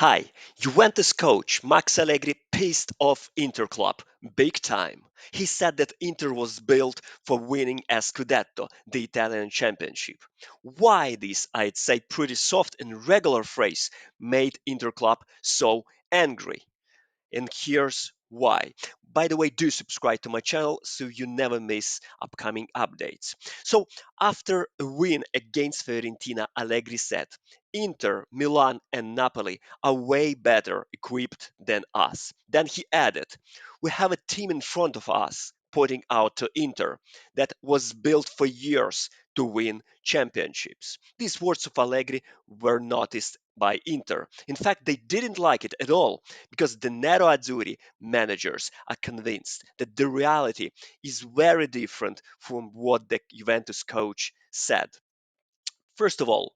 Hi, Juventus coach Max Allegri pissed off Inter club big time. He said that Inter was built for winning a Scudetto, the Italian championship. Why this, I'd say, pretty soft and regular phrase made Inter club so angry? And here's why. By the way, do subscribe to my channel so you never miss upcoming updates. So, after a win against Fiorentina, Allegri said, Inter, Milan, and Napoli are way better equipped than us. Then he added, we have a team in front of us, pointing out to Inter, that was built for years to win championships. These words of Allegri were noticed by Inter. In fact, they didn't like it at all because the Nero Azzurri managers are convinced that the reality is very different from what the Juventus coach said. First of all,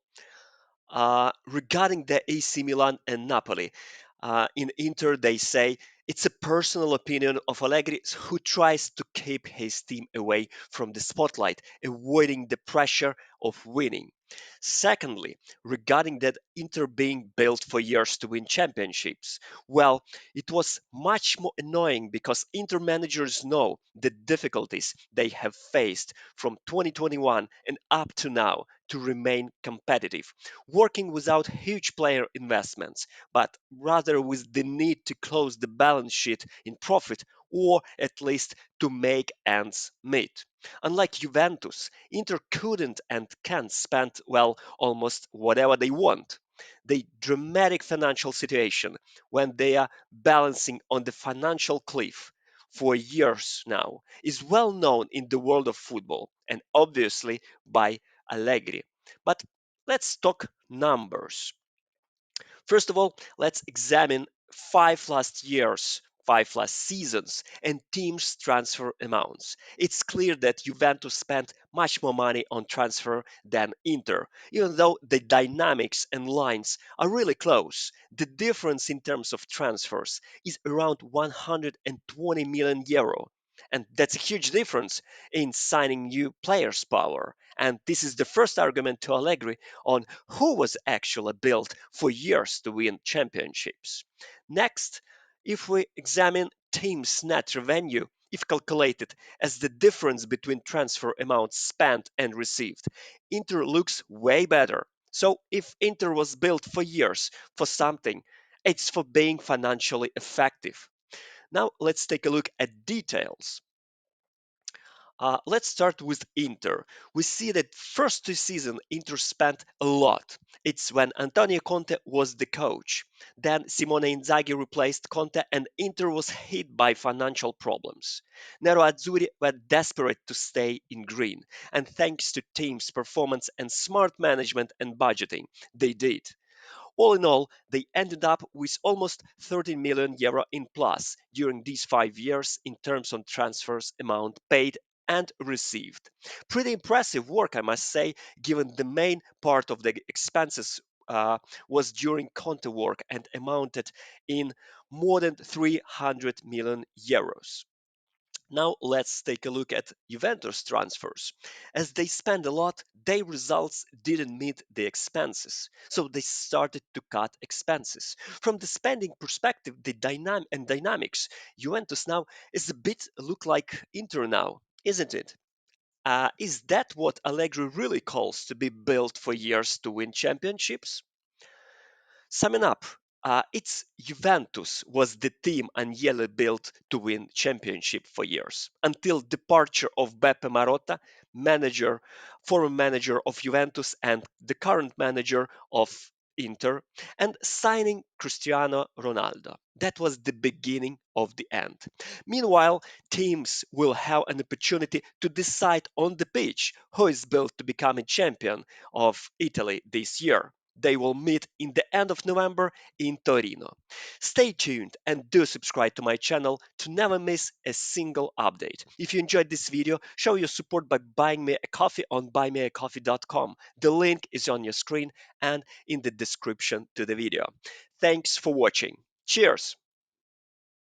regarding the AC Milan and Napoli, in Inter, they say it's a personal opinion of Allegri who tries to keep his team away from the spotlight, avoiding the pressure of winning. Secondly, regarding that Inter being built for years to win championships, well, it was much more annoying because Inter managers know the difficulties they have faced from 2021 and up to now to remain competitive, working without huge player investments, but rather with the need to close the balance sheet in profit or at least to make ends meet. Unlike Juventus, Inter couldn't and can't spend, well, almost whatever they want. The dramatic financial situation when they are balancing on the financial cliff for years now is well known in the world of football and obviously by Allegri. But let's talk numbers. First of all, let's examine five last seasons, and teams' transfer amounts. It's clear that Juventus spent much more money on transfer than Inter, even though the dynamics and lines are really close. The difference in terms of transfers is around 120 million euro. And that's a huge difference in signing new players' power. And this is the first argument to Allegri on who was actually built for years to win championships. Next, if we examine teams' net revenue, if calculated as the difference between transfer amounts spent and received, Inter looks way better. So, if Inter was built for years for something, it's for being financially effective. Now, let's take a look at details. Let's start with Inter. We see that first two seasons Inter spent a lot. It's when Antonio Conte was the coach. Then Simone Inzaghi replaced Conte and Inter was hit by financial problems. Nero Azzurri were desperate to stay in green, and thanks to team's performance and smart management and budgeting, they did. All in all, they ended up with almost 13 million euro in plus during these 5 years in terms of transfers amount paid and received. Pretty impressive work, I must say, given the main part of the expenses was during Conte work and amounted in more than 300 million euros. Now let's take a look at Juventus transfers. As they spend a lot, their results didn't meet the expenses, so they started to cut expenses. From the spending perspective, the dynamics, Juventus now is a bit look like Inter now, isn't it? Is that what Allegri really calls to be built for years to win championships? Summing up, it's Juventus was the team Agnelli built to win championship for years until departure of Beppe Marotta, manager, former manager of Juventus and the current manager of Inter, and signing Cristiano Ronaldo. That was the beginning of the end. Meanwhile, teams will have an opportunity to decide on the pitch who is built to become a champion of Italy this year. They will meet in the end of November in Torino. Stay tuned and do subscribe to my channel to never miss a single update. If you enjoyed this video, show your support by buying me a coffee on buymeacoffee.com. The link is on your screen and in the description to the video. Thanks for watching. Cheers!